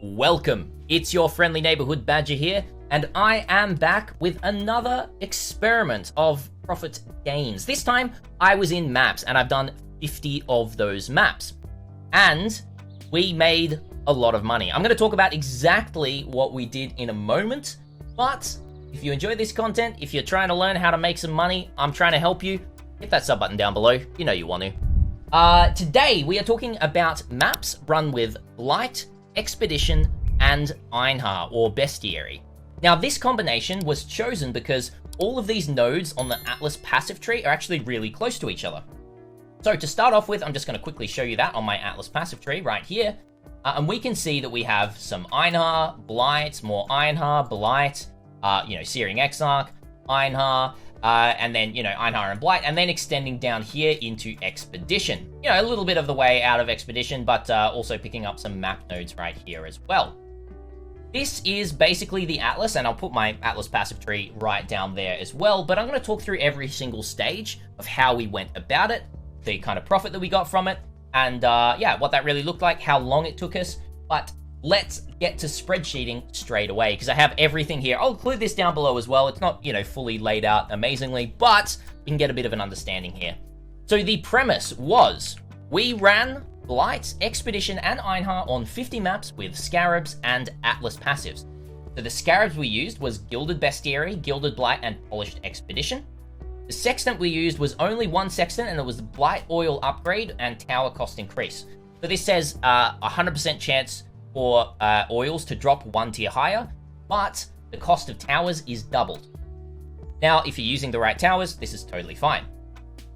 Welcome, it's your friendly neighborhood badger here, and I am back with another experiment of profit gains. This time, I was in maps, and I've done 50 of those maps. And we made a lot of money. I'm going to talk about exactly what we did in a moment, but if you enjoy this content, if you're trying to learn how to make some money, I'm trying to help you. Hit that sub button down below, you know you want to. Today, we are talking about maps run with Blight, Expedition, and Einhar, or Bestiary. Now, this combination was chosen because all of these nodes on the Atlas passive tree are actually really close to each other. So to start off with, I'm just going to quickly show you that on my Atlas passive tree right here. And we can see that we have some Einhar, Blight, more Einhar, Blight, Searing Exarch, Einhar, and then, Einhar and Blight, and then extending down here into Expedition. A little bit of the way out of Expedition, but also picking up some map nodes right here as well. This is basically the Atlas, and I'll put my Atlas passive tree right down there as well, but I'm going to talk through every single stage of how we went about it, the kind of profit that we got from it, and what that really looked like, how long it took us. But let's get to spreadsheeting straight away, because I have everything here. I'll include this down below as well. It's not, fully laid out amazingly, but you can get a bit of an understanding here. So the premise was, we ran Blight, Expedition, and Einhar on 50 maps with Scarabs and Atlas passives. So the Scarabs we used was Gilded Bestiary, Gilded Blight, and Polished Expedition. The sextant we used was only one sextant, and it was the Blight Oil Upgrade and Tower Cost Increase. So this says 100% chance for oils to drop one tier higher, but the cost of towers is doubled. Now, if you're using the right towers, this is totally fine.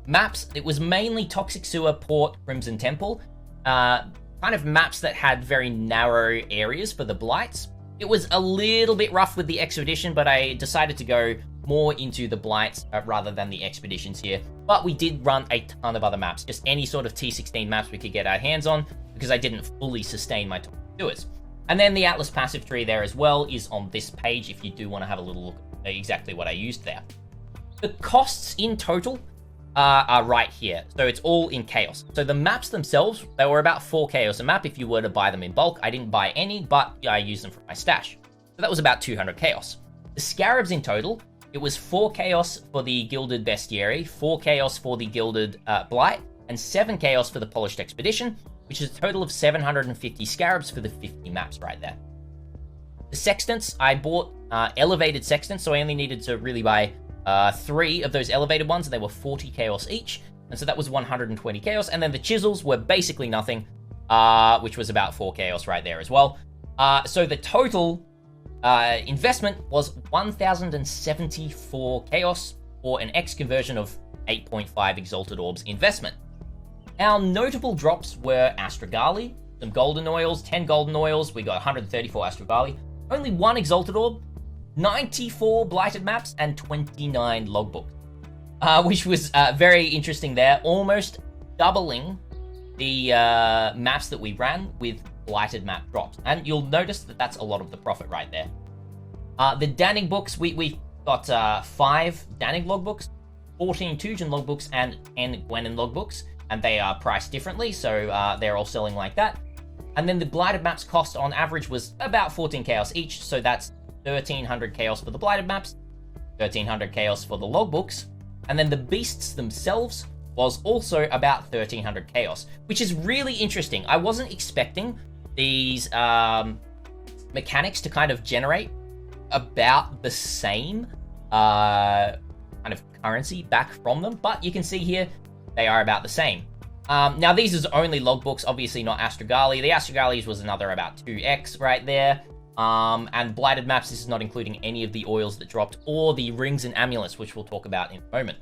Maps, it was mainly Toxic Sewer, Port, Crimson Temple, kind of maps that had very narrow areas for the Blights. It was a little bit rough with the Expedition, but I decided to go more into the Blights rather than the Expeditions here. But we did run a ton of other maps, just any sort of T16 maps we could get our hands on, because I didn't fully sustain my top doers. And then the Atlas passive tree there as well is on this page if you do want to have a little look at exactly what I used there. The costs in total are right here. So it's all in chaos. So the maps themselves, they were about 4 chaos a map if you were to buy them in bulk. I didn't buy any, but I used them for my stash. So that was about 200 chaos. The Scarabs in total, it was 4 chaos for the Gilded Bestiary, 4 chaos for the Gilded Blight, and 7 chaos for the Polished Expedition, which is a total of 750 Scarabs for the 50 maps right there. The Sextants, I bought elevated Sextants, so I only needed to really buy 3 of those elevated ones, and they were 40 chaos each, and so that was 120 chaos. And then the Chisels were basically nothing, which was about 4 chaos right there as well. So the total investment was 1,074 chaos, or an X conversion of 8.5 Exalted Orbs investment. Our notable drops were Astragali, some golden oils, 10 golden oils, we got 134 Astragali, only 1 Exalted Orb, 94 Blighted maps, and 29 logbooks, which was very interesting there, almost doubling the maps that we ran with Blighted map drops. And you'll notice that that's a lot of the profit right there. The Danig books, we got 5 Danig logbooks, 14 Tujan logbooks, and 10 Gwenin logbooks, and they are priced differently, so they're all selling like that. And then the Blighted maps cost on average was about 14 chaos each, so that's 1,300 chaos for the Blighted maps, 1,300 chaos for the logbooks, and then the beasts themselves was also about 1,300 chaos, which is really interesting. I wasn't expecting these mechanics to kind of generate about the same kind of currency back from them, but you can see here they are about the same. Now these is only logbooks, obviously not Astragali. The Astragalis was another about 2x right there. And Blighted maps, this is not including any of the oils that dropped or the rings and amulets, which we'll talk about in a moment.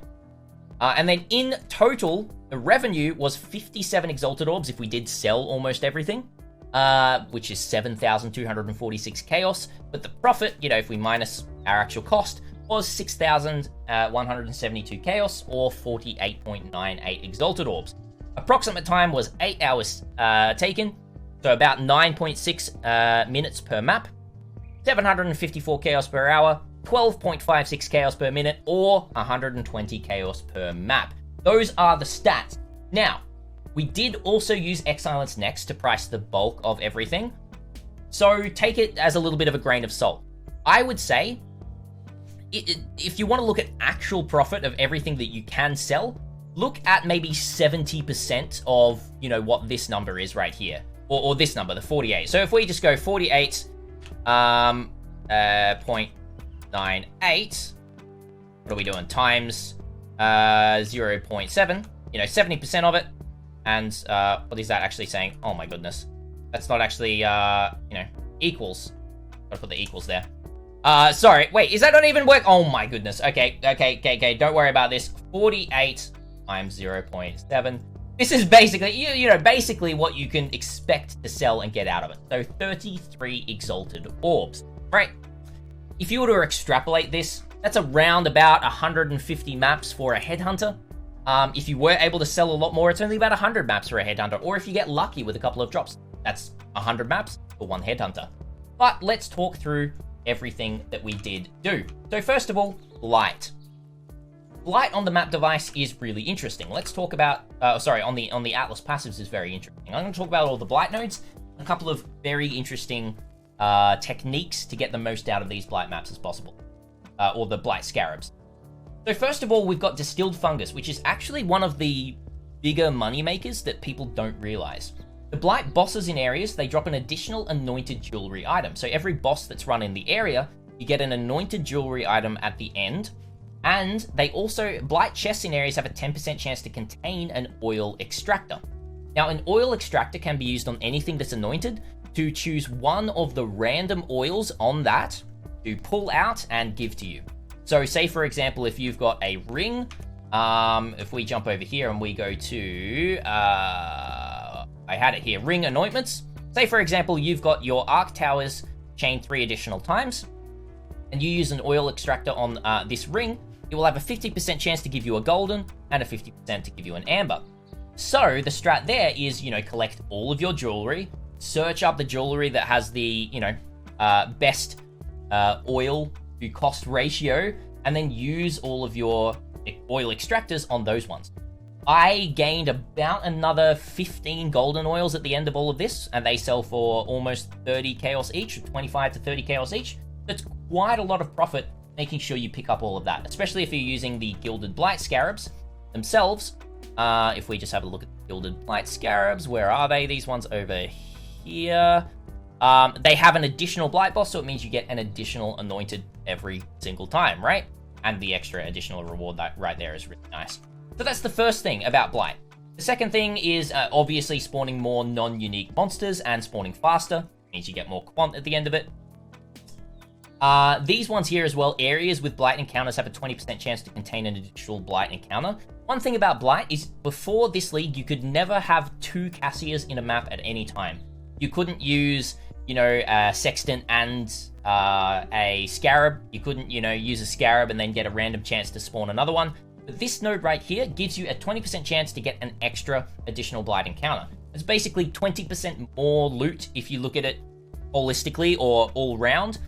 And then in total, the revenue was 57 Exalted Orbs if we did sell almost everything, which is 7,246 chaos. But the profit, if we minus our actual cost, was 6,172 chaos, or 48.98 Exalted Orbs. Approximate time was 8 hours taken, so about 9.6 minutes per map, 754 chaos per hour, 12.56 chaos per minute, or 120 chaos per map. Those are the stats. Now, We did also use Excellence Next to price the bulk of everything, so take it as a little bit of a grain of salt. I would say, if you want to look at actual profit of everything that you can sell, look at maybe 70% of, you know, what this number is right here. Or this number, the 48. So if we just go 48, 0.98, what are we doing? Times 0.7, you know, 70% of it. And what is that actually saying? Oh my goodness. That's not actually, you know, equals. Gotta put the equals there. Sorry, wait, is that not even work? Oh my goodness. Okay, don't worry about this. 48 times 0.7. This is basically, you know, basically what you can expect to sell and get out of it. So 33 Exalted Orbs, right? If you were to extrapolate this, that's around about 150 maps for a Headhunter. If you were able to sell a lot more, it's only about 100 maps for a Headhunter. Or if you get lucky with a couple of drops, that's 100 maps for one Headhunter. But let's talk through everything that we did do. So first of all, Blight. Blight on the map device is really interesting. Let's talk about, on the Atlas passives is very interesting. I'm going to talk about all the Blight nodes, a couple of very interesting techniques to get the most out of these Blight maps as possible, or the Blight Scarabs. So first of all, we've got Distilled Fungus, which is actually one of the bigger money makers that people don't realize. The Blight bosses in areas, they drop an additional anointed jewelry item. So every boss that's run in the area, you get an anointed jewelry item at the end. And they also, Blight chests in areas have a 10% chance to contain an oil extractor. Now, an oil extractor can be used on anything that's anointed to choose one of the random oils on that to pull out and give to you. So say, for example, if you've got a ring, if we jump over here and we go to, I had it here, ring anointments. Say, for example, you've got your Arc Towers chained 3 additional times, and you use an oil extractor on this ring, it will have a 50% chance to give you a golden and a 50% to give you an amber. So the strat there is, you know, collect all of your jewelry, search up the jewelry that has the, you know, best oil to cost ratio, and then use all of your oil extractors on those ones. I gained about another 15 golden oils at the end of all of this, and they sell for almost 30 chaos each, 25 to 30 chaos each. That's quite a lot of profit making sure you pick up all of that, especially if you're using the Gilded Blight Scarabs themselves. If we just have a look at the Gilded Blight Scarabs, where are they? These ones over here. They have an additional Blight boss, so it means you get an additional anointed every single time, right? And the extra additional reward that right there is really nice. So that's the first thing about Blight. The second thing is obviously spawning more non-unique monsters and spawning faster. Means you get more quant at the end of it. These ones here as well, areas with Blight encounters have a 20% chance to contain an additional Blight encounter. One thing about Blight is before this league, you could never have 2 Cassias in a map at any time. You couldn't use, you know, a Sextant and a Scarab. You couldn't, you know, use a Scarab and then get a random chance to spawn another one. But this node right here gives you a 20% chance to get an extra additional Blight encounter. It's basically 20% more loot if you look at it holistically or all round.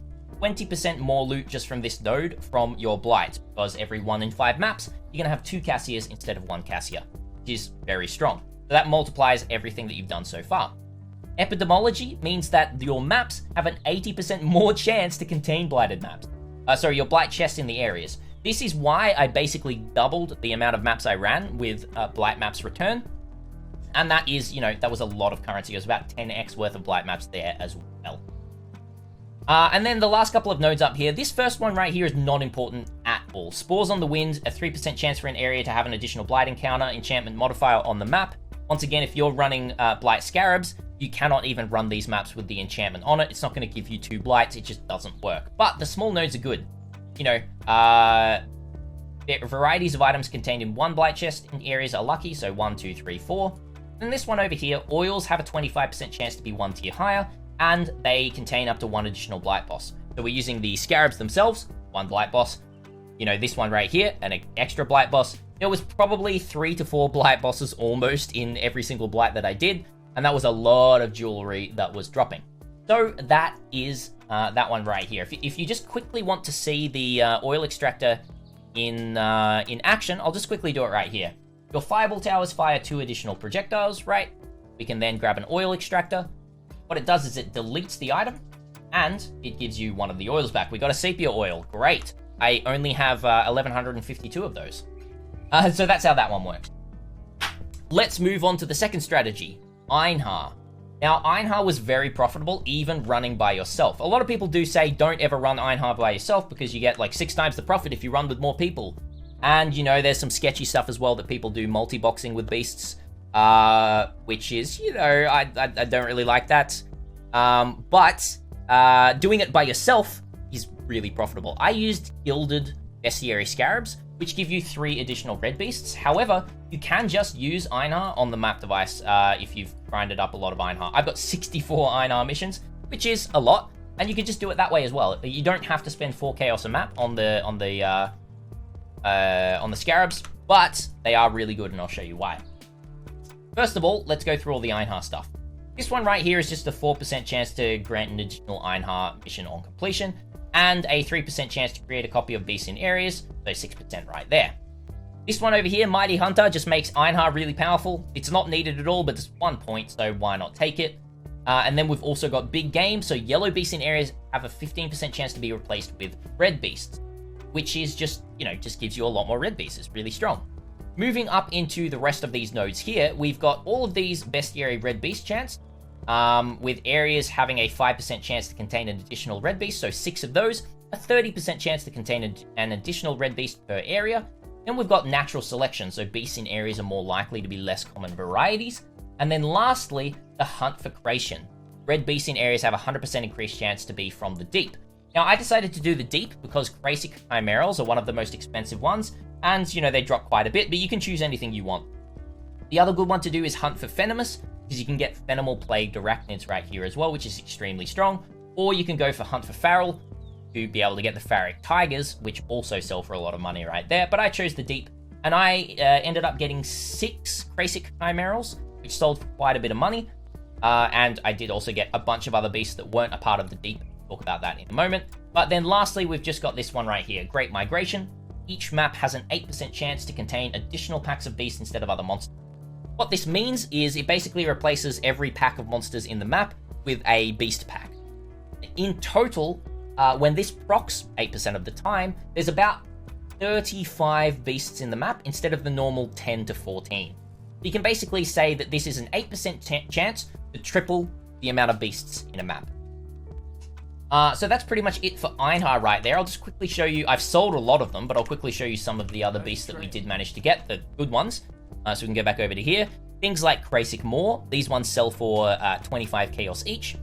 20% more loot just from this node from your Blight, because every 1 in 5 maps, you're going to have 2 Cassias instead of 1 Cassia, which is very strong. So that multiplies everything that you've done so far. Epidemiology means that your maps have an 80% more chance to contain blighted maps. Your Blight chests in the areas. This is why I basically doubled the amount of maps I ran with Blight maps return. And that is, you know, that was a lot of currency. It was about 10x worth of Blight maps there as well. And then the last couple of nodes up here, this first one right here is not important at all. Spores on the Wind, a 3% chance for an area to have an additional Blight encounter, enchantment modifier on the map. Once again, if you're running Blight Scarabs, you cannot even run these maps with the enchantment on it. It's not going to give you 2 Blights, it just doesn't work. But the small nodes are good. You know, varieties of items contained in 1 Blight chest in areas are lucky, so 1, 2, 3, 4. And this one over here, oils have a 25% chance to be 1 tier higher, and they contain up to 1 additional Blight boss. So we're using the Scarabs themselves, 1 Blight boss. You know, this one right here, an extra Blight boss. There was probably 3 to 4 Blight bosses almost in every single Blight that I did, and that was a lot of jewelry that was dropping. So that is that one right here. If you just quickly want to see the oil extractor in action, I'll just quickly do it right here. Your fireball towers fire 2 additional projectiles, right? We can then grab an oil extractor. What it does is it deletes the item, and it gives you one of the oils back. We got a sepia oil, great. I only have 1,152 of those. So that's how that one works. Let's move on to the second strategy, Einhar. Now, Einhar was very profitable, even running by yourself. A lot of people do say don't ever run Einhar by yourself because you get like 6 times the profit if you run with more people. And, you know, there's some sketchy stuff as well that people do multi-boxing with beasts, which is, you know, I don't really like that. But doing it by yourself is really profitable. I used gilded bestiary scarabs, which give you 3 additional red beasts. However, you can just use Einhar on the map device if you've grinded up a lot of Einhar. I've got 64 Einhar missions, which is a lot, and you can just do it that way as well. You don't have to spend 4 chaos a map on the scarabs, but they are really good, and I'll show you why. First of all, let's go through all the Einhar stuff. This one right here is just a 4% chance to grant an additional Einhar mission on completion, and a 3% chance to create a copy of Beast in Areas, so 6% right there. This one over here, Mighty Hunter, just makes Einhar really powerful. It's not needed at all, but it's 1 point, so why not take it? And then we've also got Big Game, so yellow Beasts in Areas have a 15% chance to be replaced with red Beasts, which is just, you know, just gives you a lot more red Beasts. It's really strong. Moving up into the rest of these nodes here, we've got all of these bestiary red Beast chance, with areas having a 5% chance to contain an additional red beast, so 6 of those, a 30% chance to contain an additional red beast per area. Then we've got natural selection, so beasts in areas are more likely to be less common varieties. And then lastly, the hunt for creation. Red beasts in areas have a 100% increased chance to be from the deep. Now, I decided to do the deep because Crasic Chimerals are one of the most expensive ones, and, you know, they drop quite a bit, but you can choose anything you want. The other good one to do is hunt for Venomous, because you can get Fenimal-plagued arachnids right here as well, which is extremely strong. Or you can go for Hunt for Feral, to be able to get the Pharaoh Tigers, which also sell for a lot of money right there. But I chose the Deep, and I ended up getting 6 Crasic Chimerals, which sold for quite a bit of money. And I did also get a bunch of other beasts that weren't a part of the Deep. I'll talk about that in a moment. But then lastly, we've just got this one right here, Great Migration. Each map has an 8% chance to contain additional packs of beasts instead of other monsters. What this means is it basically replaces every pack of monsters in the map with a beast pack. In total, when this procs 8% of the time, there's about 35 beasts in the map instead of the normal 10 to 14. You can basically say that this is an 8% chance to triple the amount of beasts in a map. So that's pretty much it for Einhar right there. I'll just quickly show you, I've sold a lot of them, but I'll quickly show you some of the other beasts that we did manage to get, the good ones. So we can go back over to here. Things like Crasic Maw, these ones sell for 25 chaos each.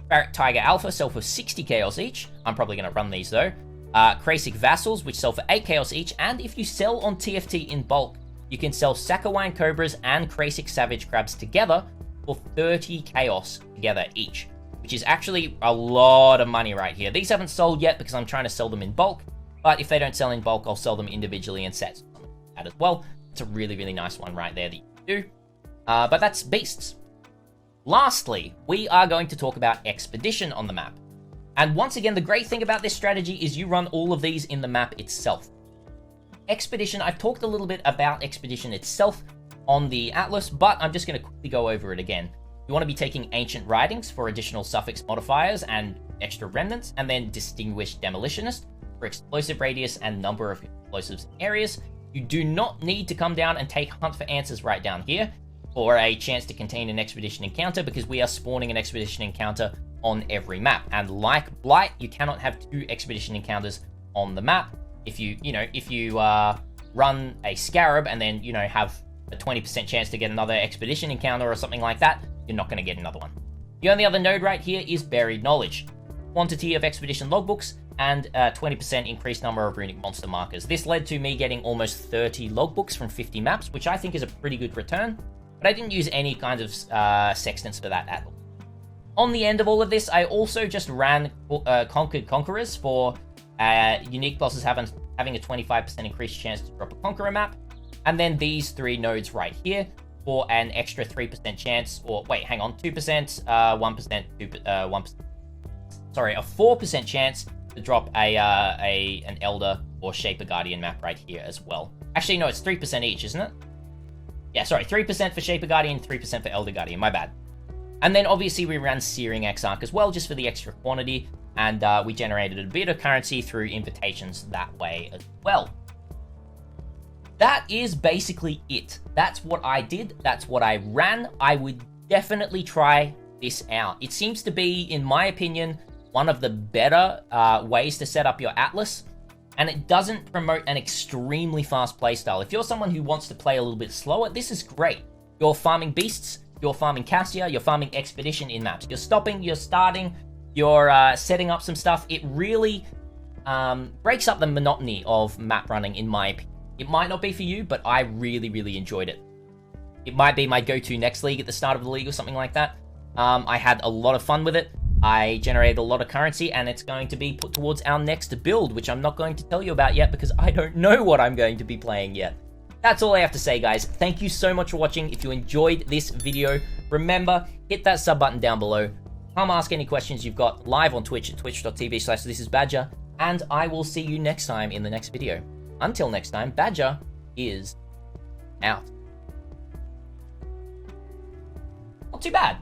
Barrack Tiger Alpha sell for 60 chaos each. I'm probably going to run these though. Crasic Vassals, which sell for 8 chaos each. And if you sell on TFT in bulk, you can sell Sakowine Cobras and Crasic Savage Crabs together for 30 chaos together each, which is actually a lot of money right here. These haven't sold yet because I'm trying to sell them in bulk. But if they don't sell in bulk, I'll sell them individually in sets as well. It's a really, really nice one right there that you can do. But that's beasts. Lastly, we are going to talk about Expedition on the map. And once again, the great thing about this strategy is you run all of these in the map itself. Expedition, I've talked a little bit about Expedition itself on the Atlas, but I'm just going to quickly go over it again. You want to be taking Ancient Writings for additional suffix modifiers and extra remnants, and then Distinguished Demolitionist for explosive radius and number of explosives in areas. You do not need to come down and take Hunt for Answers right down here for a chance to contain an Expedition encounter, because we are spawning an Expedition encounter on every map. And like Blight, you cannot have 2 Expedition encounters on the map. If you run a Scarab and then, have a 20% chance to get another Expedition encounter or something like that, you're not going to get another one. The only other node right here is Buried Knowledge. Quantity of Expedition logbooks and a 20% increased number of runic monster markers. This led to me getting almost 30 logbooks from 50 maps, which I think is a pretty good return, but I didn't use any kind of sextants for that at all. On the end of all of this, I also just ran Conquered Conquerors for unique bosses having a 25% increased chance to drop a Conqueror map, and then these 3 nodes right here for an extra 3% chance, or wait, hang on, 2%, 1%, 1%. Sorry, a 4% chance to drop an Elder or Shaper Guardian map right here as well. Actually, no, it's 3% each, isn't it? Yeah, sorry, 3% for Shaper Guardian, 3% for Elder Guardian, my bad. And then obviously we ran Searing Exarch as well, just for the extra quantity, and we generated a bit of currency through invitations that way as well. That is basically it. That's what I did, that's what I ran. I would definitely try this out. It seems to be, in my opinion, one of the better ways to set up your Atlas, and it doesn't promote an extremely fast playstyle. If you're someone who wants to play a little bit slower, this is great. You're farming beasts, you're farming Cassia, you're farming Expedition in maps. You're stopping, you're starting, you're setting up some stuff. It really breaks up the monotony of map running, in my opinion. It might not be for you, but I really, really enjoyed it. It might be my go-to next league at the start of the league or something like that. I had a lot of fun with it. I generated a lot of currency, and it's going to be put towards our next build, which I'm not going to tell you about yet because I don't know what I'm going to be playing yet. That's all I have to say, guys. Thank you so much for watching. If you enjoyed this video, remember, hit that sub button down below. Come ask any questions you've got live on Twitch at twitch.tv/thisisbadger, and I will see you next time in the next video. Until next time, Badger is out. Not too bad.